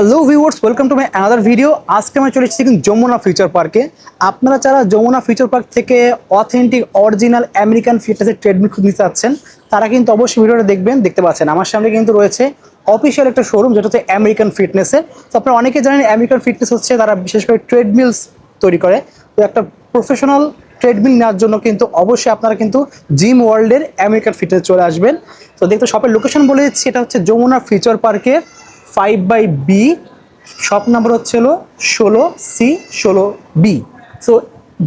Hello viewers, welcome to my another video. আজকে আমি চলে এসেছি কিন্তু যমুনা ফিউচার পার্কে। আপনারা যারা যমুনা ফিউচার পার্ক থেকে অথেন্টিক অরিজিনাল আমেরিকান ফিটনেসের ট্রেডমিল নিতে চাচ্ছেন তারা কিন্তু অবশ্যই ভিডিওটা দেখবেন। দেখতে পাচ্ছেন আমার সামনে কিন্তু রয়েছে অফিসিয়াল একটা শোরুম, যেটা হচ্ছে আমেরিকান ফিটনেসের। তো আপনারা অনেকে জানেন আমেরিকান ফিটনেস হচ্ছে তারা বিশেষ করে ট্রেডমিলস তৈরি করে। তো একটা প্রফেশনাল ট্রেডমিল নেওয়ার জন্য কিন্তু অবশ্যই আপনারা কিন্তু জিম ওয়ার্ল্ডের আমেরিকান ফিটনেস চলে আসবেন। তো দেখতে শপের লোকেশন বলে দিচ্ছি, এটা হচ্ছে যমুনা ফিউচার পার্কের 5/B, শপ নাম্বার হচ্ছে 16C16B। সো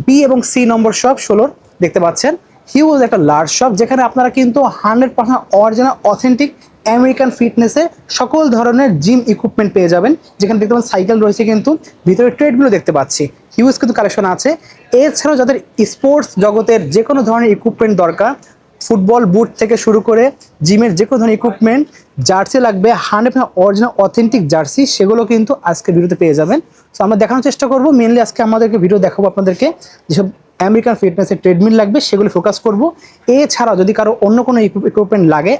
বি এবং সি নম্বর শপ 16 দেখতে পাচ্ছেন। হিউজ একটা লার্জ শপ, যেখানে আপনারা কিন্তু 100% অরিজিনাল অথেন্টিক আমেরিকান ফিটনেসের সকল ধরনের জিম ইকুইপমেন্ট পেয়ে যাবেন। যেখানে দেখতে পাচ্ছেন সাইকেল রয়েছে, কিন্তু ভিতরে ট্রেডমিলও দেখতে পাচ্ছি। হিউজ কিন্তু কালেকশন আছে। এছাড়াও যাদের স্পোর্টস জগতের যে কোনো ধরনের ইকুইপমেন্ট দরকার, ফুটবল বুট থেকে শুরু করে জিমের যে কোনো ধরনের ইকুইপমেন্ট, জার্সি লাগবে 100% অরিজিনাল অথেন্টিক জার্সি, সেগুলো কিন্তু আজকে ভিডিওতে পেয়ে যাবেন। সো আমরা দেখানোর চেষ্টা করবো। মেনলি আজকে আমাদেরকে ভিডিও দেখাবো আপনাদেরকে যেসব আমেরিকান ফিটনেসের ট্রেডমিল লাগবে সেগুলো ফোকাস করব। এছাড়াও যদি কারো অন্য কোনো ইকুইপমেন্ট লাগে,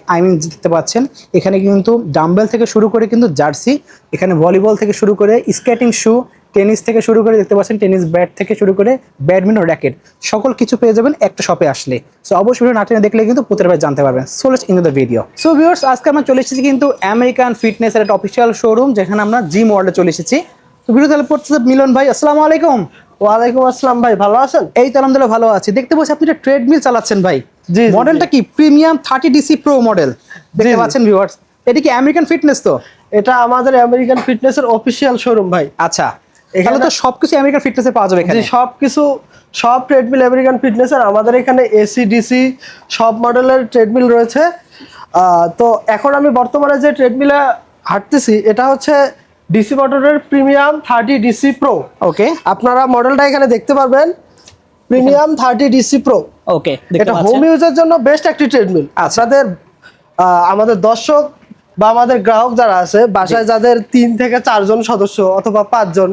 দেখতে পাচ্ছেন এখানে কিন্তু ডাম্বেল থেকে শুরু করে কিন্তু জার্সি, এখানে ভলিবল থেকে শুরু করে স্কেটিং শু, টেনিস থেকে শুরু করে দেখতে পাচ্ছেন টেনিস ব্যাট থেকে শুরু করে ব্যাডমিন্টন র্যাকেট, সকল কিছু পেয়ে যাবেন একটা শপে আসলে। সো অবশ্যই ভিডিও না টেনে দেখলে কিন্তু প্রতিবার জানতে পারবেন। So let's in the video. So viewers, আজকে আমরা চলে এসেছি কিন্তু আমেরিকান ফিটনেসের একটা অফিসিয়াল শোরুম, যেখানে আমরা জিম ওয়ার্ল্ডে চলে এসেছি। তো ভিডিও তাহলে পড়তেছে মিলন ভাই, আসসালামু আলাইকুম। ওয়ালাইকুম আসসালাম ভাই, ভালো আছেন? এই তো আলহামদুলিল্লাহ ভালো আছি। দেখতে পাচ্ছি আপনি একটা ট্রেডমিল চালাচ্ছেন ভাই। জি, মডেলটা কি প্রিমিয়াম 30DC প্রো মডেল দেখতে পাচ্ছেন ভিউয়ার্স। এটা কি আমেরিকান ফিটনেস? তো এটা আমাদের আমেরিকান ফিটনেসের অফিসিয়াল শোরুম ভাই। আচ্ছা, এখানে তো সবকিছু আমেরিকান ফিটনেসে পাওয়া যাবে এখানে। জি, সবকিছু সব ট্রেডমিল আমেরিকান ফিটনেসের। আমাদের এখানে এসি ডিসি সব মডেলের ট্রেডমিল রয়েছে। তো এখন আমি বর্তমানে যে ট্রেডমিলে হাঁটতেছি এটা হচ্ছে ডিসি মোটরের প্রিমিয়াম 30DC প্রো। ওকে, আপনারা মডেলটা এখানে দেখতে পারবেন, প্রিমিয়াম 30DC প্রো। ওকে, এটা হোম ইউজের জন্য বেস্ট একটি ট্রেডমিল। আপনাদের আমাদের দর্শক বা আমাদের গ্রাহক যারা আছে বাসায়, যাদের 3 থেকে 4 জন সদস্য অথবা 5 জন,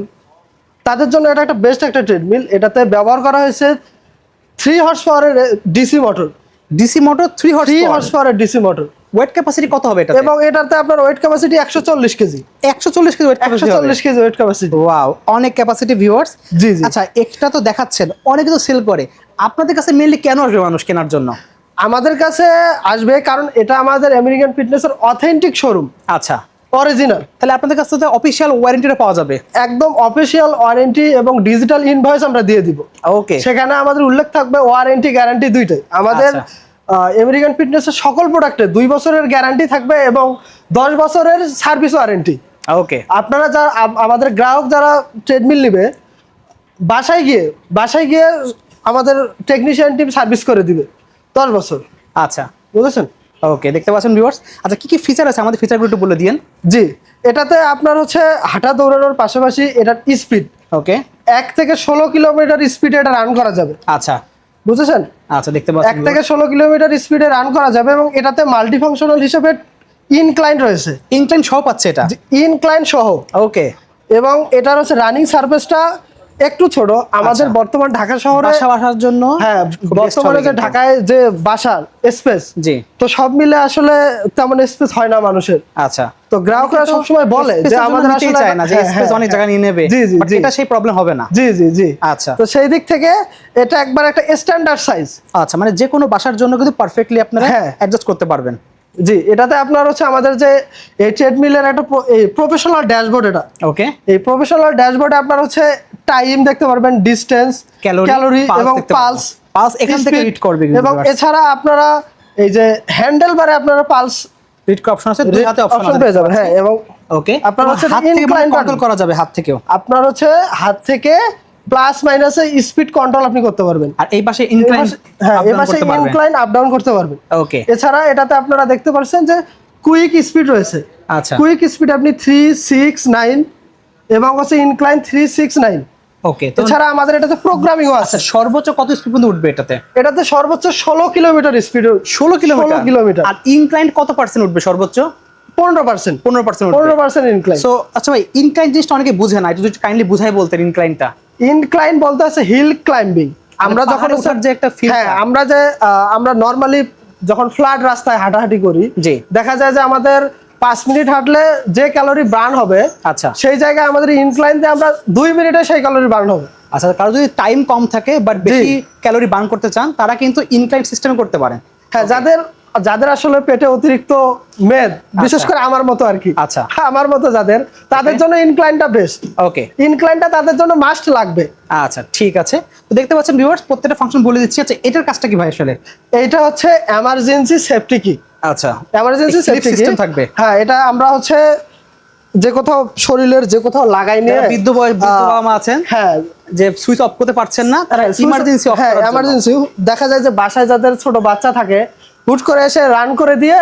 তাদের জন্য এটা একটা বেস্ট একটা ট্রেডমিল। এটাতে ব্যবহার করা হয়েছে 3 হর্স পাওয়ারের DC motor. DC motor 3 horse পাওয়ারের ডিসি মোটর। ওয়েট ক্যাপাসিটি কত হবে এটা? এবং এটাতে আপনার wait capacity 140 KG. 140 KG weight capacity. 140 KG weight capacity. Wow, অনেক ক্যাপাসিটি ভিউয়ার্স। জি জি। আচ্ছা, একটা তো দেখাচ্ছেন, অনেকে তো সেল করে, আপনাদের কাছে মেইনলি কেন আসবে মানুষ কেনার জন্য? আমাদের কাছে আসবে কারণ এটা আমাদের আমেরিকান ফিটনেসের অথেন্টিক শোরুম। আচ্ছা, অরিজিনাল। তাহলে আপনাদের কাছ থেকে অফিশিয়াল ওয়ারেন্টিটা পাওয়া যাবে? একদম অফিসিয়াল ওয়ারেন্টি এবং ডিজিটাল ইনভয়েস আমরা দিয়ে দিব। ওকে, সেখানে আমাদের উল্লেখ থাকবে ওয়ারেন্টি গ্যারান্টি দুইটাই। আমাদের আমেরিকান ফিটনেসের সকল প্রোডাক্টে 2 বছরের গ্যারান্টি থাকবে এবং 10 বছরের সার্ভিস ওয়ারেন্টি। ওকে, আপনারা যারা আমাদের গ্রাহক যারা ট্রেডমিল নেবে, বাসায় গিয়ে আমাদের টেকনিশিয়ান টিম সার্ভিস করে দিবে 10 বছর। আচ্ছা, বুঝেছেন? ওকে, দেখতে পাচ্ছেন ভিউয়ার্স। আচ্ছা, কি কি ফিচার আছে আমাদের ফিচারগুলো একটু বলে দিয়েন। জি, এটাতে আপনার হচ্ছে হাঁটা দৌড়ানোর পাশাপাশি এটার স্পিড, ওকে, 1 থেকে 16 কিলোমিটার স্পিডে এটা রান করা যাবে। আচ্ছা, বুঝেছেন? আচ্ছা, দেখতে পাচ্ছেন 1 থেকে 16 কিলোমিটার স্পিডে রান করা যাবে এবং এটাতে মাল্টিফাংশনাল হিসেবে ইনক্লাইন রয়েছে। ইনক্লাইন সহ পাচ্ছে এটা? ইনক্লাইন সহ। ওকে, এবং এটার হচ্ছে রানিং সারফেসটা একটু ছোট আমাদের বর্তমান ঢাকা শহরে বাসার জন্য। হ্যাঁ, বর্তমানে যে ঢাকায় যে বাসার স্পেস, জি, তো সব মিলে আসলে তেমন স্পেস হয় না মানুষের। আচ্ছা, তো গ্রাহকরা সবসময় বলে যে আমাদের আসলে চায় না যে স্পেস অনেক জায়গা নিয়ে নেবে। জি জি জি, এটা সেই প্রবলেম হবে না। জি জি জি। আচ্ছা, তো সেই দিক থেকে এটা একবার একটা স্ট্যান্ডার্ড সাইজ। আচ্ছা, মানে যে কোনো বাসার জন্য কিন্তু পারফেক্টলি আপনারা অ্যাডজাস্ট করতে পারবেন। জি, এটাতে আপনার হচ্ছে আমাদের যে এই ট্রেডমিলের একটা প্রফেশনাল ড্যাশবোর্ড। এটা ওকে, এই প্রফেশনাল ড্যাশবোর্ডে আপনার হচ্ছে টাইম দেখতে পারবেন, ডিসটেন্স, ক্যালোরি এবং পালস এখান থেকে রিড করবে। এবং এছাড়া আপনারা এই যে হ্যান্ডেল বারে আপনারা পালস রিড করার অপশন আছে, দুই হাতে অপশন পেয়ে যাবেন। হ্যাঁ, এবং ওকে, আপনার হচ্ছে হাত থেকে কন্ট্রোল করা যাবে, হাত থেকেও আপনার হচ্ছে হাত থেকে প্লাস মাইনাসে স্পিড কন্ট্রোল আপনি করতে পারবেন। আর এই পাশে ইনক্লাইন, হ্যাঁ, এই পাশে ইনক্লাইন আপ ডাউন করতে পারবেন। ওকে, এছাড়া এটাতে আপনারা দেখতে পাচ্ছেন যে কুইক স্পিড রয়েছে। আচ্ছা, কুইক স্পিড আপনি 3, 6, 9 এবং হচ্ছে ইনক্লাইন 3, 6, 9। ওকে, এছাড়া আমাদের এটাতে প্রোগ্রামিংও আছে। সর্বোচ্চ কত স্পিড পর্যন্ত উঠবে এটাতে? এটাতে সর্বোচ্চ 16 কিলোমিটার স্পিড। 16 কিলোমিটার। আর ইনক্লাইন কত পার্সেন্ট উঠবে সর্বোচ্চ? 15%। 15% ইনক্লাইন। সো আচ্ছা ভাই, ইনক্লাইন জিনিসটা অনেকে বুঝে না, একটু যদি কাইন্ডলি বুঝাই বলতেন ইনক্লাইনটা। ইনক্লাইন বলতে আছে হিল ক্লাইম্বিং। আমরা যখন ওঠার যে একটা ফিল, হ্যাঁ, আমরা নরমালি যখন ফ্ল্যাট রাস্তায় হাঁটাহাঁটি করি, জি, দেখা যায় যে আমাদের 5 মিনিট হাঁটলে যে ক্যালোরি বার্ন হবে, আচ্ছা সেই জায়গায় আমাদের ইনক্লাইন দিয়ে আমরা 2 মিনিটে সেই ক্যালোরি বার্ন হবে। আচ্ছা, কারো যদি টাইম কম থাকে বাট বেশি ক্যালোরি বার্ন করতে চান তারা কিন্তু ইনক্লাইন সিস্টেমে করতে পারেন। হ্যাঁ, যাদের আসলে পেটে অতিরিক্ত মেদ, বিশেষ করে আমার মতো আর কি, আচ্ছা আমার মতো তাদের জন্য ইনক্লাইনটা বেস্ট। ওকে, ইনক্লাইনটা তাদের জন্য মাস্ট লাগবে। আচ্ছা ঠিক আছে। তো দেখতে পাচ্ছেন ভিউয়ার্স, প্রত্যেকটা ফাংশন বলে দিচ্ছি। আচ্ছা, এটার কাজটা কি ভাই আসলে? এইটা হচ্ছে এমার্জেন্সি সেফটি কি। আচ্ছা, এমার্জেন্সি সেফটি সিস্টেম থাকবে। হ্যাঁ, এটা আমরা হচ্ছে যে কোথাও শরীরের যে কোথাও লাগাই নিয়ে, বৃদ্ধ বাবা মা আছেন, হ্যাঁ, যে সুইচ অফ করতে পারছেন না, তারা ইমার্জেন্সি অফ হ্যাঁ করার জন্য। এমার্জেন্সি দেখা যায় যে বাসায় যাদের ছোট বাচ্চা থাকে, হুট করে এসে রান করে দিয়ে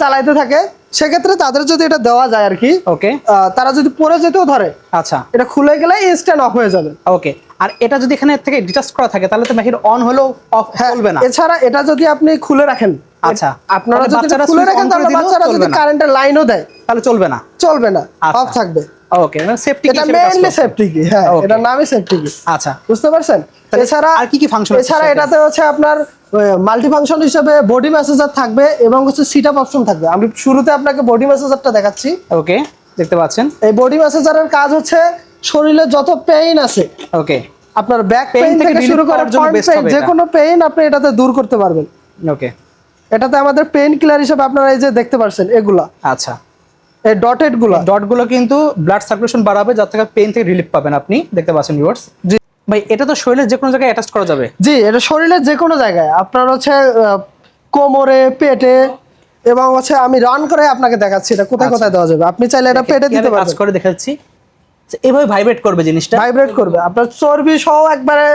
চালাইতে থাকে, সেক্ষেত্রে তাদের যদি এটা দেওয়া যায় আর কি, ওকে, তারা যদি পড়ে যেতেও ধরে, আচ্ছা এটা খুলে গেলে ইনস্ট্যান্ট অফ হয়ে যাবে। ওকে। আর এটা যদি এখানে থেকে ডিটাচ করা থাকে তাহলে তো মেশিন অন হলেও অফ চলবে না। এছাড়া এটা যদি আপনি খুলে রাখেন, আচ্ছা, আপনারা যদি বাচ্চারা খুলে switch রাখেন on করে তাহলে দিলেও বাচ্চারা যদি চলবে না। কারেন্টের লাইনও দেয় তাহলে চলবে না, চলবে না, আচ্ছা। অফ থাকবে। ওকে, মানে সেফটি এটা মেইনলি সেফটি কি। হ্যাঁ, Okay. এটা নামই সেফটি কি। আচ্ছা, বুঝতে পারছেন? এছাড়া আর কি কি ফাংশন? এছাড়া এটাতে হচ্ছে আপনার মাল্টি ফাংশন হিসেবে বডি ম্যাসেজার থাকবে এবং হচ্ছে সিট আপ অপশন থাকবে। আমি শুরুতে আপনাকে বডি ম্যাসেজারটা দেখাচ্ছি। ওকে, দেখতে পাচ্ছেন এই বডি ম্যাসেজারের কাজ হচ্ছে শরীরে যত পেইন আছে, ওকে, আপনার ব্যাক Pain পেইন থেকে থেকে শুরু relief করে পাওয়ার জন্য ফ্রন্ট best পেইন, হবে যে এটা। কোনো পেইন আপনি এটাতে দূর করতে পারবেন। ওকে, এটাতে আমাদের পেইন কিলার হিসেবে আপনারা এই যে দেখতে পাচ্ছেন এগুলা, আচ্ছা, এই ডটেড গুলা, ডট গুলো কিন্তু ব্লাড সার্কুলেশন বাড়াবে, যার থেকে পেইন থেকে রিলিফ পাবেন আপনি। দেখতে পাচ্ছেন ভিউয়ার্স। জি ভাই, এটা তো শরীরের যে কোনো জায়গায় অ্যাটাচ করা যাবে? জি, এটা শরীরের যে কোনো জায়গায়, আপনার হচ্ছে কোমরে, পেটে, এবং হচ্ছে আমি রান করে আপনাকে দেখাচ্ছি এটা কোথায় কোথায় দেওয়া যাবে। আপনি চাইলে এটা পেটে দিতে কাজ পারবেন, করে দেখাচ্ছি। এভাবে ভাইব্রেট করবে জিনিসটা, ভাইব্রেট করবে, আপনার চর্বি সহ একবারে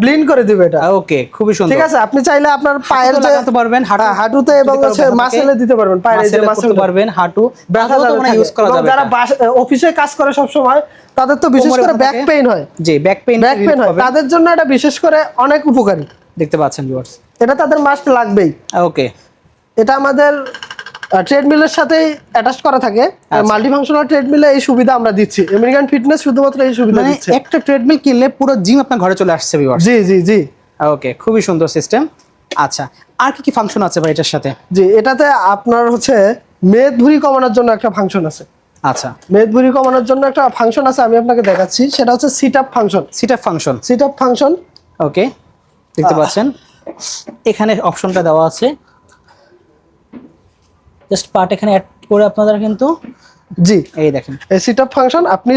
ব্লিন্ড করে দিবে এটা। ওকে, খুবই সুন্দর। ঠিক আছে, আপনি চাইলে আপনার পায়ের লাগাতে পারবেন, হাঁটুতে এবং হচ্ছে মাসেলে দিতে পারবেন, পায়ের যে মাসেল পারবেন, হাঁটু ব্যথা তো মানে ইউজ করা যাবে। যারা অফিসে কাজ করে সব সময়, তাদের তো বিশেষ করে ব্যাক পেইন হয়। জি, ব্যাক পেইন হয়, তাদের জন্য এটা বিশেষ করে অনেক উপকারী। দেখতে পাচ্ছেন ভিউয়ার্স, এটা তাদের মাস্ট লাগবেই। ওকে, এটা আমাদের ট্রেডমিলের সাথেই অ্যাটাচ করা থাকে। মাল্টি ফাংশনাল ট্রেডমিলে এই সুবিধা আমরা দিচ্ছি। আমেরিকান ফিটনেস শুধুমাত্র এই সুবিধা মানে দিচ্ছে। একটা ট্রেডমিল কিনলে পুরো জিম আপনার ঘরে চলে আসছে ভিউয়ার্স। জি জি জি, ওকে, খুবই সুন্দর সিস্টেম। আচ্ছা, আর কি কি ফাংশন আছে ভাই এটার সাথে? জি, এটাতে আপনার হচ্ছে মেদ ভুঁড়ি কমানোর জন্য একটা ফাংশন আছে। আচ্ছা, মেদ ভুঁড়ি কমানোর জন্য একটা ফাংশন আছে, আমি আপনাকে দেখাচ্ছি। সেটা হচ্ছে sit up function. Sit up function, sit up function, okay, দেখতে পাচ্ছেন এখানে অপশনটা দেওয়া আছে। জাস্ট পার্ট এখানে অ্যাড করে আপনারা কিন্তু, জি এই দেখেন, এই সিট আপ ফাংশন আপনি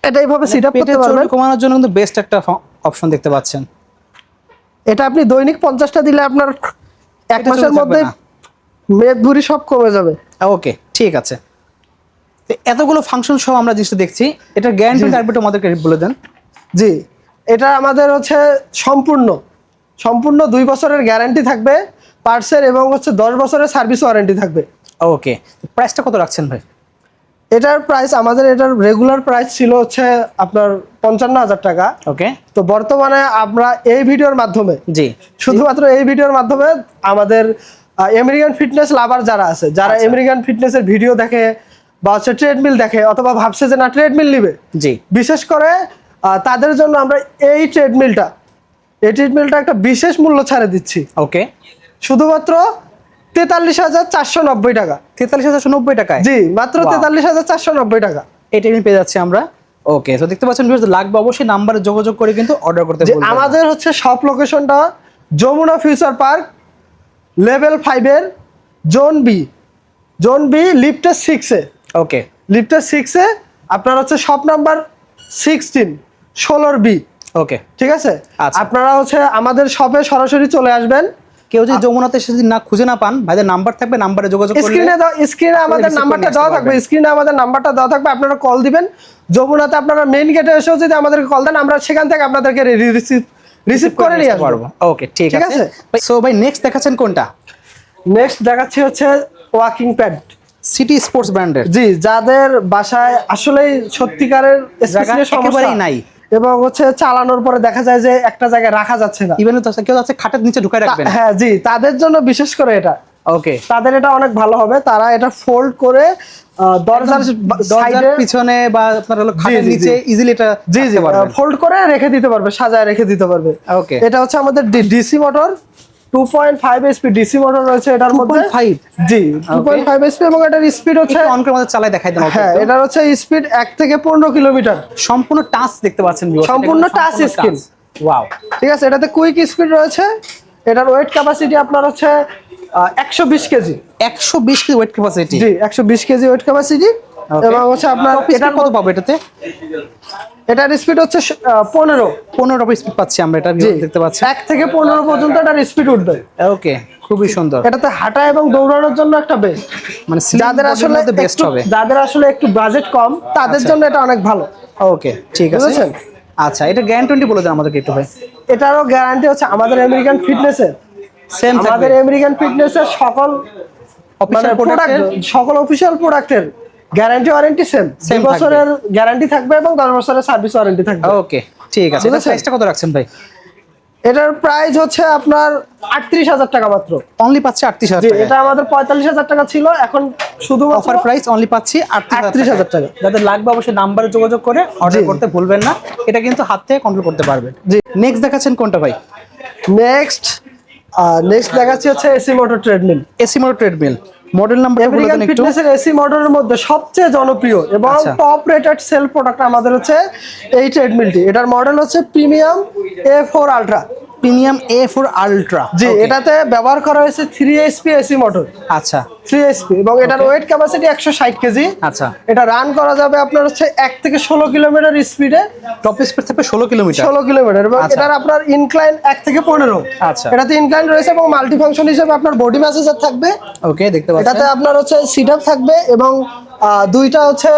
এটা এইভাবে সিট আপ করতে পেটের পারবেন। চর্বি কমানোর জন্য কিন্তু বেস্ট একটা অপশন দেখতে পাচ্ছেন। এটা আপনি দৈনিক 50টা দিলে আপনার এক পেটের মাসের চর্বি মধ্যে থাকবে না। মেদ ভুঁড়ি সব কমে যাবে। ওকে, ঠিক আছে। তো এতগুলো ফাংশন সহ আমরা জিনিসটা দেখছি, এটার গ্যারান্টি একটু আমাদেরকে বলে দেন। জি, এটা আমাদের হচ্ছে সম্পূর্ণ 2 বছরের গ্যারান্টি থাকবে পার্টসের, এবং হচ্ছে 10 বছরের সার্ভিস ওয়ারেন্টি থাকবে। ওকে, প্রাইসটা কত রাখছেন ভাই? এটার প্রাইস, আমাদের এটার রেগুলার প্রাইস ছিল হচ্ছে আপনার 55,000 টাকা। ওকে, তো বর্তমানে আমরা এই ভিডিওর মাধ্যমে, জি, শুধুমাত্র এই ভিডিওর মাধ্যমে আমাদের আমেরিকান ফিটনেস লাভার যারা আছে, যারা আমেরিকান ফিটনেসের ভিডিও দেখে বা হচ্ছে ট্রেডমিল দেখে, অথবা ভাবছে যে না ট্রেডমিল নিবে, জি, বিশেষ করে তাদের জন্য আমরা এই ট্রেডমিলটা একটা বিশেষ মূল্য ছাড়ে দিচ্ছি। ওকে, শুধুমাত্র 43,490 টাকা। 43,490 টাকায়? জি, মাত্র 43,490 টাকা। এটা আমি পেয়ে যাচ্ছি আমরা। ওকে, তো দেখতে পাচ্ছেন ভিউয়ার্স, লাগবে অবশ্যই নাম্বারে যোগাযোগ করে কিন্তু অর্ডার করতে যে বলবেন। আমাদের হচ্ছে শপ লোকেশনটা যমুনা ফিউচার পার্ক লেভেল 5 এর জোন বি লিফটের 6 এ। ওকে, লিফটের 6 এ আপনার হচ্ছে শপ নাম্বার 16 বি। ওকে, ঠিক আছে, আচ্ছা। আপনারা হচ্ছে আমাদের শপে সরাসরি চলে আসবেন। কেউ যদি যমুনাতে এসে যদি না খুঁজে না পান, ভাইদের নাম্বার থাকবে, নাম্বারে যোগাযোগ করলে স্ক্রিনে আমাদের receive নাম্বারটা করে দেওয়া নিয়ে থাকবে, আসতে স্ক্রিনে আমাদের নাম্বারটা দেওয়া থাকবে, আপনারা কল দিবেন। যমুনাতে আপনারা মেইন গেটে এসেও যদি আমাদেরকে কল দেন, আমরা সেখান থেকে আপনাদেরকে রিসিভ করে নিয়ে আসবো। ওকে, ঠিক ঠিক আছে। আছে? সো ভাই, নেক্সট দেখাচ্ছেন কোনটা? নেক্সট দেখাচ্ছি হচ্ছে ওয়াকিং প্যাড। সিটি স্পোর্টস ব্র্যান্ডের। জি, যাদের বাসায় আসলেই সত্যিকারের জায়গা স্পেসের সমস্যা একেবারেই নাই, এবং হচ্ছে চালানোর পরে দেখা যায় যে একটা জায়গায় রাখা যাচ্ছে না, ইভেন তো কেউ আছে খাটের নিচে ঢুকায় রাখবেন। হ্যাঁ জি, তাদের জন্য বিশেষ করে এটা, ওকে, তাদের এটা অনেক ভালো হবে। তারা এটা ফোল্ড করে দরজার সাইডে, পিছনে বা আপনার হলো খাটের জি, জি, নিচে ইজিলি এটা জি রাখতে পারবেন। ফোল্ড করে রেখে দিতে পারবে, সাজায় রেখে দিতে পারবে। ওকে, এটা হচ্ছে আমাদের DC motor 2.5 SP DC motor রয়েছে এটার মধ্যে। 2.5 জি 2.5 এসপি এবং এটার স্পিড হচ্ছে অন করে আমাদের চালাই দেখাই দেন। হ্যাঁ এটার হচ্ছে স্পিড 1 থেকে 15 কিলোমিটার। সম্পূর্ণ টাচ দেখতে পাচ্ছেন viewers, সম্পূর্ণ এটা কিন্তু টাচ স্ক্রিন। ওয়াও, ঠিক আছে, এটাতে কুইক স্পিড রয়েছে। এটার ওয়েট ক্যাপাসিটি আপনার হচ্ছে 120 কেজি। 120 KG weight capacity. জি 120 কেজি ওয়েট ক্যাপাসিটি। এবং হচ্ছে আপনার এটার কত পাবো এটাতে? এটার স্পিড হচ্ছে 15 স্পিড পাচ্ছি আমরা, এটা দেখতে পাচ্ছি 1 থেকে 15 পর্যন্ত এটার স্পিড উঠবে। ওকে, খুবই সুন্দর। এটাতে হাঁটা এবং দৌড়ানোর জন্য একটা বেস্ট, মানে যাদের আসলে একটু বাজেট কম তাদের জন্য এটা অনেক ভালো। ওকে ঠিক আছে। বুঝেছেন? আচ্ছা, এটা গ্যারান্টি বলে দেন আমাদেরকে একটু ভাই। এটারও গ্যারান্টি হচ্ছে আমাদের আমেরিকান ফিটনেসের, সেম আমাদের আমেরিকান ফিটনেসের সকল মানে প্রোডাক্ট, সকল অফিশিয়াল প্রোডাক্টের গ্যারান্টি ওয়ারেন্টি সেম 2 বছরের গ্যারান্টি থাকবে এবং 10 বছরের সার্ভিস ওয়ারেন্টি থাকবে। ওকে ঠিক আছে। এটা প্রাইসটা কত রাখছেন ভাই? এটার প্রাইস হচ্ছে আপনার 38,000 টাকা মাত্র। অনলি পাচ্ছি 38,000 জি, টাকা। এটা আমাদের 45,000 টাকা ছিল, এখন শুধু অফার প্রাইস অনলি পাচ্ছি 38,000 টাকা। যাদের লাগবে অবশ্যই নাম্বারে যোগাযোগ করে অর্ডার করতে ভুলবেন না, এটা কিন্তু হাত থেকে কন্ট্রোল করতে পারবেন। জি, নেক্সট দেখাচ্ছেন কোনটা ভাই? নেক্সট দেখাচ্ছি হচ্ছে AC motor treadmill. AC motor treadmill model number বলে আমেরিকান দেন একটু। ফিটনেসের এসি মোটরের মধ্যে সবচেয়ে জনপ্রিয় এবং টপ রেটেড সেল প্রোডাক্ট আমাদের হচ্ছে এই ট্রেডমিলটি। এটার মডেল হচ্ছে premium A4 ultra. Premium A4 ultra. জি, এটাতে ব্যবহার করা হয়েছে 3HP এসি মোটর। আচ্ছা 3HP এবং এটার ওয়েট ক্যাপাসিটি 160 কেজি। আচ্ছা, এটা রান করা যাবে আপনার হচ্ছে 1 থেকে 16 কিলোমিটার স্পিডে। টপ স্পিড থাকবে 16 কিলোমিটার। 16 কিলোমিটার এবং এটার আপনার ইনক্লাইন 1 থেকে 15। আচ্ছা, এটাতে ইনক্লাইন রয়েছে এবং মাল্টি ফাংশন হিসেবে আপনার বডি ম্যাসাজার থাকবে। ওকে দেখতে পাচ্ছেন। এটাতে আপনার হচ্ছে সিট আপ থাকবে এবং দুইটা হচ্ছে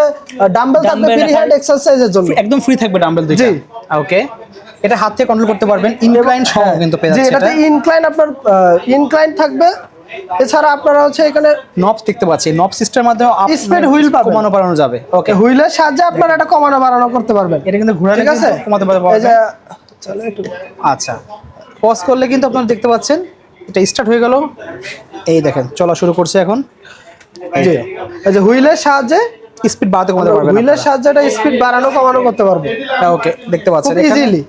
ডাম্বেল থাকবে ফ্রি হ্যান্ড এক্সারসাইজের জন্য। একদম ফ্রি থাকবে ডাম্বেল দুইটা। জি ওকে, এটা হাত থেকে কন্ট্রোল করতে পারবেন, ইনক্লাইন সহ কিন্তু পেয়ে জি, যাচ্ছে এটাতে ইনক্লাইন আপনার ইনক্লাইন থাকবে। এছাড়া আপনারা হচ্ছে এখানে নবস দেখতে পাচ্ছি, নব সিস্টেমের মাধ্যমে স্পিড হুইল পাবেন, কমানো বাড়ানো যাবে। ওকে, হুইলের সাহায্যে আপনারা এটা কমানো বাড়ানো করতে পারবেন। এটা কিন্তু ঘোরালে ঠিক আছে, কমাতে পারবেন। এই যে চলো একটু আচ্ছা, পজ করলে কিন্তু আপনারা দেখতে পাচ্ছেন এটা স্টার্ট হয়ে গেল। এই দেখেন চলা শুরু করছে এখন। জি, এই যে হুইলের সাহায্যে স্পিড বাড়াতে কমাতে পারবেন, হুইলের সাহায্যে এটা স্পিড বাড়ানো কমানো করতে পারবো। ওকে দেখতে পাচ্ছেন ইজিলি।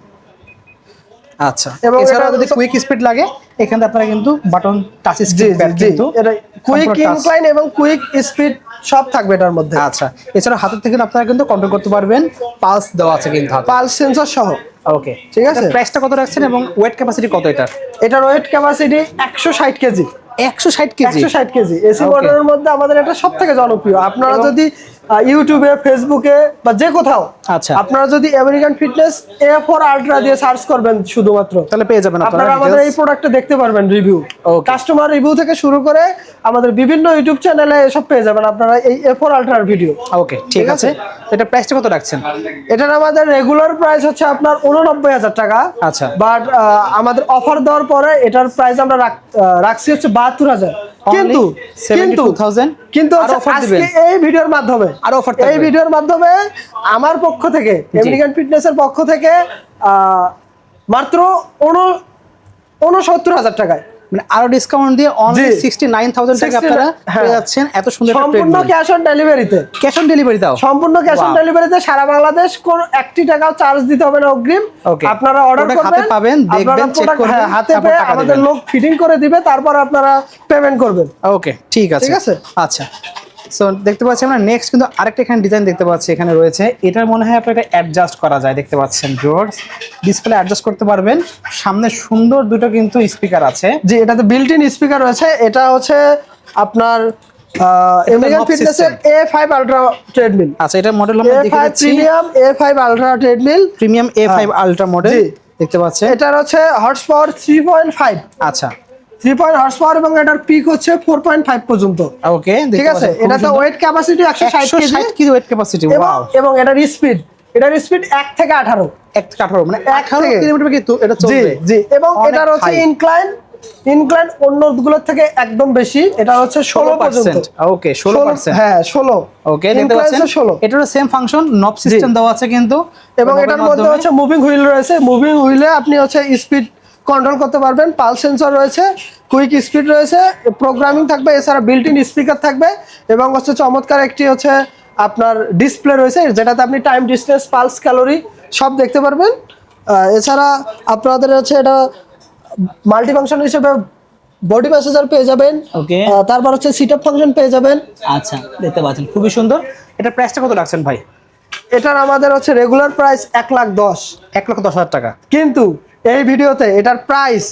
আচ্ছা, এবং এছাড়া এটা যদি কুইক স্পিড লাগে এখানে আপনারা কিন্তু বাটন টাচ স্ক্রিন প্যাড কিন্তু এটা কুইক ইনক্লাইন এবং কুইক স্পিড সব থাকবে এটার মধ্যে। আচ্ছা, এছাড়া হাতের থেকে আপনারা কিন্তু কন্ট্রোল করতে পারবেন, পালস দেওয়া আছে কিন্তু হাতে, পালস সেন্সর সহ। ওকে ঠিক আছে, প্রাইসটা কত রাখছেন এবং ওয়েট ক্যাপাসিটি কত এটার? এটার wait capacity 160 KG. 160 KG. 160 KG AC মোটরের মধ্যে আমাদের এটা সবথেকে জনপ্রিয়। আপনারা যদি ইউটিউবে, ফেসবুকে বা যে কোথাও আচ্ছা আপনারা যদি আমেরিকান ফিটনেস A4 আলট্রা দিয়ে সার্চ করবেন শুধুমাত্র, তাহলে পেয়ে যাবেন আপনারা আমাদের এই প্রোডাক্টটা দেখতে পারবেন। রিভিউ, কাস্টমার রিভিউ থেকে শুরু করে আমাদের বিভিন্ন ইউটিউব চ্যানেলে এসব পেয়ে যাবেন আপনারা এই A4 আলট্রার ভিডিও। ওকে ঠিক আছে। এটা প্রাইসটা কত রাখছেন? এটার আমাদের রেগুলার প্রাইস হচ্ছে আপনার 89,000 টাকা। আচ্ছা, বাট আমাদের অফার দেওয়ার পরে এটার প্রাইস আমরা রাখছি হচ্ছে 72,000। কিন্তু আজকে এই ভিডিওর মাধ্যমে এই ভিডিওর মাধ্যমে আমার পক্ষ থেকে, আমেরিকান ফিটনেসের পক্ষ থেকে মাত্র 69,000 টাকায়, মানে আরো ডিসকাউন্ট দিয়ে অনলি 69,000 টাকা আপনারা পেয়ে যাচ্ছেন এত সুন্দর একটা সম্পূর্ণ ক্যাশ অন ডেলিভারিতে। ক্যাশ অন ডেলিভারি দাও সম্পূর্ণ ক্যাশ অন ডেলিভারিতে সারা বাংলাদেশ, কোন 1 টাকাও চার্জ দিতে হবে না অগ্রিম। আপনারা অর্ডার করবেন, হাতে পাবেন, দেখবেন, চেক করবেন, হাতে পেয়ে আমাদের লোক ফিটিং করে দিবে, তারপর আপনারা পেমেন্ট করবেন। ওকে ঠিক আছে, ঠিক আছে। আচ্ছা, সো দেখতে পাচ্ছি আমরা নেক্সট কিন্তু আরেকটা এখানে ডিজাইন দেখতে পাচ্ছি, এখানে রয়েছে। এটার মনে হয় আপনারা অ্যাডজাস্ট করা যায়, দেখতে পাচ্ছেন ভিউয়ার্স, ডিসপ্লে অ্যাডজাস্ট করতে পারবেন। সামনে সুন্দর দুটো কিন্তু স্পিকার আছে। জি, এটাতে বিল্ট ইন স্পিকার রয়েছে। এটা হচ্ছে আপনার আমেরিকান ফিটনেসের A5 আলট্রা ট্রেডমিল। আচ্ছা, এটা মডেল আমরা দেখে দিচ্ছি, premium A5 ultra treadmill, premium A5 ultra model দেখতে পাচ্ছেন। এটার হচ্ছে হর্স পাওয়ার 3.5। আচ্ছা, 3 হর্স পাওয়ার এবং এটার পিক হচ্ছে 4.5 পর্যন্ত। ওকে ঠিক আছে, এটাতে wait capacity 160 KG weight capacity. Wow, এবং এটার স্পিড 1 থেকে 18। 1 থেকে 18 মানে 18 কিলোমিটার কিন্তু এটা চলবে। জি, এবং এটার হচ্ছে ইনক্লাইন অন্যগুলোর থেকে একদম বেশি। এটা হচ্ছে 16 পর্যন্ত। ওকে 16%। হ্যাঁ 16। ওকে দেখতে পাচ্ছেন 16। এটারও সেম ফাংশন, নব সিস্টেম দেওয়া আছে কিন্তু, এবং এটার মধ্যে হচ্ছে মুভিং হুইল রয়েছে। মুভিং হুইলে আপনি হচ্ছে স্পিড কন্ট্রোল করতে পারবেন, পালস সেন্সর রয়েছে, কুইক স্পিড রয়েছে, প্রোগ্রামিং থাকবে, এছাড়া বিল্ট ইন স্পিকার থাকবে এবং হচ্ছে চমৎকার একটি হচ্ছে আপনার ডিসপ্লে রয়েছে, যেটাতে আপনি টাইম, ডিস্টেন্স, পালস, ক্যালোরি সব দেখতে পারবেন। এছাড়া আপনাদের হচ্ছে এটা মাল্টি ফাংশন হিসেবে বডি ম্যাসাজার পেয়ে যাবেন। ওকে। তারপর হচ্ছে সিট আপ ফাংশন পেয়ে যাবেন। আচ্ছা, দেখতে পাচ্ছেন খুবই সুন্দর। এটা প্রাইসটা কত রাখছেন ভাই? এটার আমাদের হচ্ছে রেগুলার প্রাইস 1,10,000। 1,10,000 টাকা। কিন্তু এই ভিডিওতে এটার প্রাইস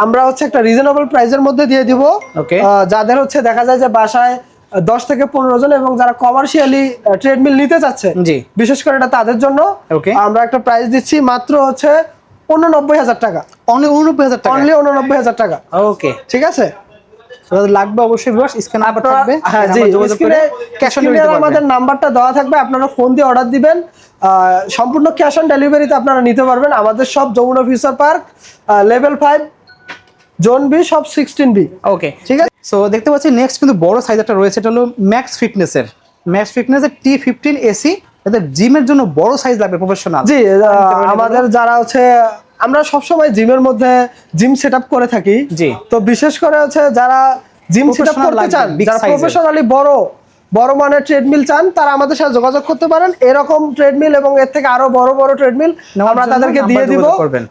আমরা হচ্ছে একটা রিজনেবল প্রাইসের মধ্যে দিয়ে দিব। ওকে। যাদের হচ্ছে দেখা যায় যে বাসায় 10 থেকে 15 জন এবং যারা কমার্শিয়ালি ট্রেডমিল নিতে চাচ্ছে, জি। বিশেষ করে এটা তাদের জন্য ওকে। আমরা একটা প্রাইস দিচ্ছি মাত্র হচ্ছে 89,000 টাকা। অনলি 89,000 টাকা। অনলি 89,000 টাকা। ওকে, ঠিক আছে। লাগবে অবশ্যই ভিউয়ার্স, স্ক্যান নাম্বার থাকবে। হ্যাঁ জি, যোগাযোগ করে ক্যাশ অন স্ক্রিনে ডেলিভারি আমাদের নাম্বারটা দেওয়া থাকবে, আপনারা ফোন দিয়ে অর্ডার দিবেন। সম্পূর্ণ ক্যাশ অন ডেলিভারিতে আপনারা নিতে পারবেন। আমাদের সব Jamuna future park level 5 zone B সব 16B। ওকে, ঠিক আছে। সো দেখতে পাচ্ছি নেক্সট কিন্তু বড় সাইজ একটা রয়েছে, এটা হলো ম্যাক্স ফিটনেসের T15 এসি। এটা জিমের জন্য বড় সাইজ লাগবে, প্রফেশনাল। জি, আমাদের যারা হচ্ছে আমরা সবসময় জিমের মধ্যে জিম সেটআপ করে থাকি। জি। তো বিশেষ করে হচ্ছে যারা জিম সেটআপ Professional করতে লাগবে, চান, big যারা size এর। প্রফেশনালি বড় মানের ট্রেডমিল চান, তারা আমাদের সাথে যোগাযোগ করতে পারেন। এরকম ট্রেডমিল এবং এর থেকে আরো বড় ট্রেডমিল নেওয়ার আমরা জন্য তাদেরকে নাম্বার দিয়ে দিব। যোগাযোগ করবেন।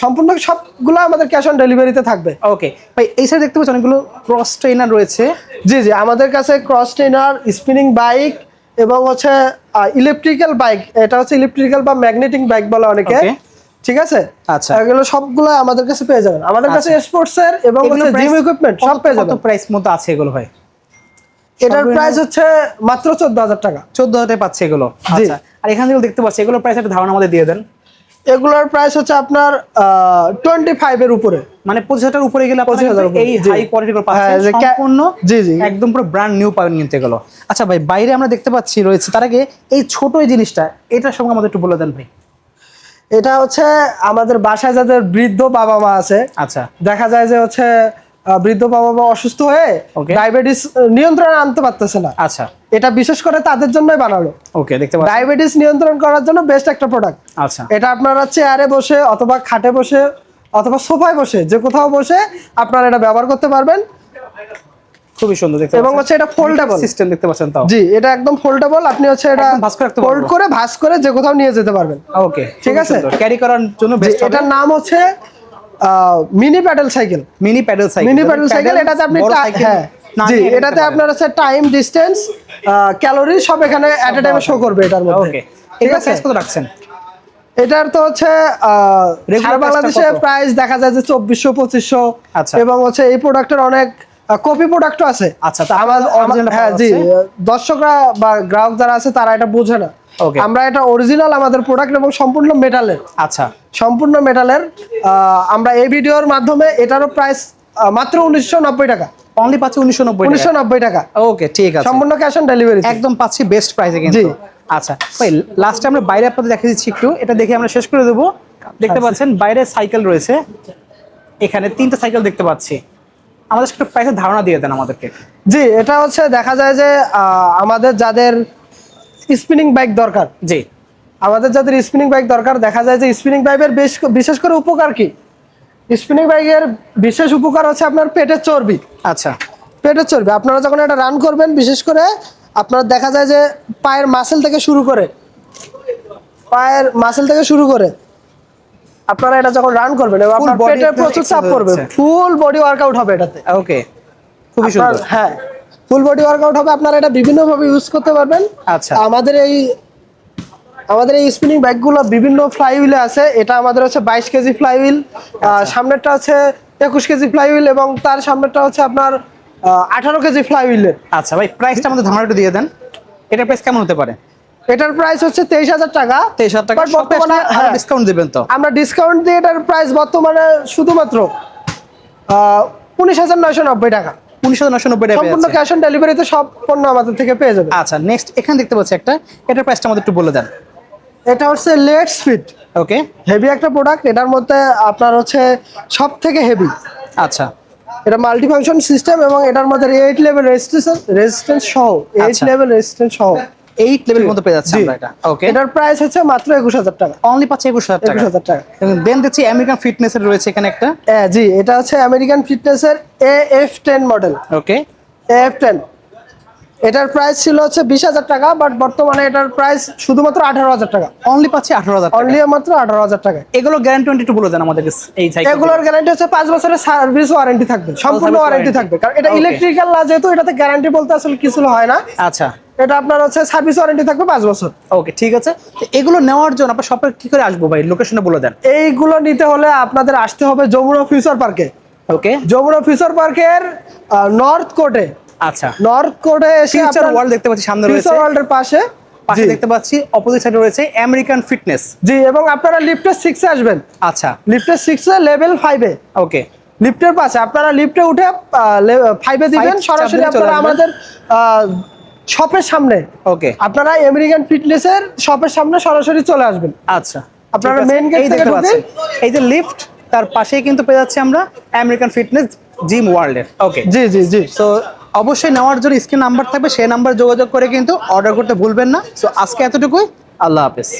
সম্পূর্ণ সবগুলো আমাদের ক্যাশ অন ডেলিভারিতে থাকবে। ওকে ভাই, এই সাইড দেখতে পাচ্ছি অনেকগুলো ক্রস ট্রেনার রয়েছে। জি জি, আমাদের কাছে ক্রস ট্রেনার, স্পিনিং বাইক এবং হচ্ছে ইলেকট্রিক্যাল বাইক, এটা হচ্ছে ইলেকট্রিক্যাল বা ম্যাগনেটিক বাইক বলে অনেকে। Okay. ঠিক আছে। আচ্ছা। এগুলো সবগুলো আমাদের কাছে পেয়ে যাবেন। আমাদের কাছে স্পোর্টস এর এবং এগুলো জিম ইকুইপমেন্ট সব পেয়ে কত যাবেন। প্রাইস মতো আছে এগুলো ভাই? এটার প্রাইস হচ্ছে মাত্র 14,000 টাকা। 14,000 পাচ্ছে এগুলো। আচ্ছা, আর এখানে যেগুলো দেখতে পাচ্ছি এগুলোর প্রাইস একটা ধারণা আমাদের দিয়ে দেন। এগুলোর প্রাইস হচ্ছে আপনার 25 এর উপরে, মানে 25,000 টাকার উপরে গেলে আপনারা 25,000 কিন্তু এই জি। হাই কোয়ালিটির হ্যাঁ, পাচ্ছেন যে সম্পূর্ণ। জি জি, একদম পুরো ব্র্যান্ড নিউ পাবেন কিন্তু এগুলো। আচ্ছা ভাই, বাইরে আমরা দেখতে পাচ্ছি রয়েছে, তার আগে এই ছোট এই জিনিসটা, এটার সঙ্গে আমাদের একটু বলে দেন ভাই। এটা হচ্ছে আমাদের বাসায় যাদের বৃদ্ধ বাবা মা আছে, আচ্ছা। দেখা যায় যে হচ্ছে বৃদ্ধ বাবা মা অসুস্থ হয়ে Okay. ডায়াবেটিস নিয়ন্ত্রণে আনতে পারতেছে না। আচ্ছা। এটা বিশেষ করে তাদের জন্যই বানানো। ওকে, দেখতে পাচ্ছি। ডায়াবেটিস নিয়ন্ত্রণ করার জন্য বেস্ট একটা প্রোডাক্ট। আচ্ছা। এটা আপনারা চেয়ারে বসে অথবা খাটে বসে অথবা সোফায় বসে যে কোথাও বসে আপনারা এটা ব্যবহার করতে পারবেন। খুবই সুন্দর দেখতে এবং হচ্ছে এটা ফোল্ডেবল সিস্টেম দেখতে পাচ্ছেন তাও। জি, এটা একদম ফোল্ডেবল। আপনি হচ্ছে এটা একদম ভাঁজ করে রাখতে ফোল্ড পারবো। করে ভাঁজ করে যে কোথাও নিয়ে যেতে পারবেন। ওকে, ঠিক আছে। ক্যারি করার জন্য বেস্ট। এটার নাম হচ্ছে mini paddle cycle. Mini paddle cycle. Mini paddle cycle, এটাতে আপনি হ্যাঁ জি, এটাতে আপনার হচ্ছে টাইম, ডিসটেন্স, ক্যালোরি সব এখানে এট এ টাইমে শো করবে এটার মধ্যে। ওকে, ঠিক এটা আছে। প্রাইস কত রাখছেন? এটার তো হচ্ছে সারা বাংলাদেশে প্রাইস দেখা যায় যে 2400-2500। আচ্ছা। এবং হচ্ছে এই প্রোডাক্টের অনেক কপি প্রোডাক্টও আছে। আচ্ছা, তো হ্যাঁ জি, দর্শকরা বা গ্রাহক যারা আছে তারা এটা বোঝে না। Okay. আমরা এটা অরিজিনাল আমাদের প্রোডাক্ট এবং সম্পূর্ণ মেটালের। আচ্ছা। সম্পূর্ণ মেটালের। আমরা এই ভিডিওর মাধ্যমে এটারও প্রাইস মাত্র 1990 টাকা। অনলি পাচ্ছি 1990 টাকা। ওকে, ঠিক আছে। সম্পূর্ণ ক্যাশ অন ডেলিভারি। একদম পাচ্ছি বেস্ট প্রাইসে কিন্তু। জি। আচ্ছা ভাই, লাস্টে আমরা বাইরে আপনাদের দেখিয়ে দিচ্ছি একটু, এটা দেখে আমরা শেষ করে দেবো। দেখতে পাচ্ছেন বাইরে সাইকেল রয়েছে, এখানে 3টা সাইকেল দেখতে পাচ্ছি। আমাদের একটু প্রাইসের ধারণা দিয়ে দেন আমাদেরকে। জি, এটা হচ্ছে দেখা যায় যে আমাদের যাদের স্পিনিং বাইক দরকার, জি। আমাদের যাদের স্পিনিং বাইক দরকার, দেখা যায় যে স্পিনিং বাইকের বিশেষ করে উপকার কি, স্পিনিং বাইকের বিশেষ উপকার হচ্ছে আপনার পেটের চর্বি। আচ্ছা। পেটের চর্বি আপনারা যখন এটা রান করবেন, বিশেষ করে আপনার দেখা যায় যে পায়ের মাসেল থেকে শুরু করে আপনারা এটা যখন রান করবেন এবং আপনার পেটে প্রচুর চাপ পড়বে, ফুল বডি ওয়ার্কআউট হবে এটাতে। ওকে, খুবই সুন্দর। হ্যাঁ, ফুল বডি ওয়ার্কআউট হবে। আপনারা এটা বিভিন্নভাবে ইউজ করতে পারবেন। আচ্ছা। আমাদের এই স্পিনিং ব্যাগগুলো বিভিন্ন ফ্লাইহুইলে আছে। এটা আমাদের হচ্ছে 22 কেজি ফ্লাইহুইল, সামনেরটা হচ্ছে 21 কেজি ফ্লাইহুইল এবং তার সামনেরটা হচ্ছে আপনার 18 কেজি ফ্লাইহুইলের। আচ্ছা ভাই, প্রাইসটা আমাদের ধারণা একটু দিয়ে দেন, এটার প্রাইস কেমন হতে পারে? এটার প্রাইস হচ্ছে 23,000 টাকা। 23,000 টাকা। বর্তমানে ডিসকাউন্ট দিবেন তো? আমরা ডিসকাউন্ট দিয়ে এটার প্রাইস বর্তমানে শুধুমাত্র 19,990 টাকা। 19,990 টাকা। সম্পূর্ণ ক্যাশ অন ডেলিভারিতে সব পণ্য আমাদের থেকে পেয়ে যাবে। আচ্ছা, নেক্সট এখানে দেখতে পাচ্ছি একটা, এটার প্রাইসটা আমাদের একটু বলে দেন। এটা হচ্ছে লেটস ফিট। ওকে, হেভি একটা প্রোডাক্ট। এটার মধ্যে আপনার হচ্ছে সব থেকে হেভি। আচ্ছা। এটা মাল্টি ফাংশন সিস্টেম এবং এটার মধ্যে 8 লেভেল রেজিস্ট্যান্স সহ, 8 লেভেল রেজিস্ট্যান্স সহ 8 লেভেলের মধ্যে পেয়ে যাচ্ছে আমরা এটা। ওকে, এটার প্রাইস হচ্ছে মাত্র 21,000 টাকা। অনলি পাচ্ছে 21,000 টাকা। 21,000 টাকা। দেন দেখছি আমেরিকান ফিটনেসের রয়েছে এখানে একটা। জি, এটা হচ্ছে আমেরিকান ফিটনেসের AF10 মডেল। ওকে, AF10 এটার প্রাইস ছিল হচ্ছে 20,000 টাকা, বাট বর্তমানে এটার প্রাইস শুধুমাত্র 18,000 টাকা। অনলি পাচ্ছি 18,000 টাকা। অনলি মাত্র 18,000 টাকায়। এগুলো গ্যারান্টি একটু বলে দেন আমাদেরকে এই সাইকেল। এগুলোর গ্যারান্টি হচ্ছে 5 বছরের সার্ভিস ওয়ারেন্টি থাকবে, সম্পূর্ণ service ওয়ারেন্টি warranty। থাকবে, কারণ এটা Okay. ইলেকট্রিক্যাল না, যেহেতু এটাতে গ্যারান্টি বলতে আসলে কিছু হয় না। আচ্ছা এটা আপনার হচ্ছে সার্ভিস ওয়ারেন্টি থাকবে 5 বছর। ওকে ঠিক আছে। তো এগুলো নেওয়ার জন্য আপনার শপে কি করে আসবো ভাই, লোকেশনটা বলে দেন। এইগুলো নিতে হলে আপনাদের আসতে হবে যমুনা ফিউচার পার্কে। ওকে যমুনা ফিউচার পার্কের নর্থ কোর্টে, আচ্ছা। নর্থ কোর্টে এসে ফিউচার ওয়ার্ল্ড দেখতে পাচ্ছি সামনে রয়েছে, ফিউচার ওয়ার্ল্ডের পাশে পাশে দেখতে পাচ্ছি অপোজিট সাইডে রয়েছে আমেরিকান ফিটনেস। জি, এবং আপনারা লিফটের 6 এ আসবেন। আচ্ছা লিফটের 6 এ লেভেল 5 এ, ওকে লিফটের পাশে আপনারা লিফটে উঠে 5 এ দিবেন, Five সরাসরি চাপ দিলে চলে আপনারা আসবেন। আমাদের শপের সামনে, ওকে আপনারা আমেরিকান ফিটনেসের শপের সামনে সরাসরি চলে আসবেন। আচ্ছা আপনারা ঠিক আছে। main gate এই থেকে দেখতে ঢুকে- পাচ্ছেন এই যে লিফট, তার পাশেই কিন্তু পেয়ে যাচ্ছি আমরা আমেরিকান ফিটনেস জিম ওয়ার্ল্ডের। ওকে জি জি জি। সো অবশ্যই নেওয়ার জন্য স্ক্রিন নাম্বার থাকবে, সেই নাম্বার যোগাযোগ করে কিন্তু অর্ডার করতে ভুলবেন না। সো আজকে এতটুকুই, আল্লাহ হাফেজ।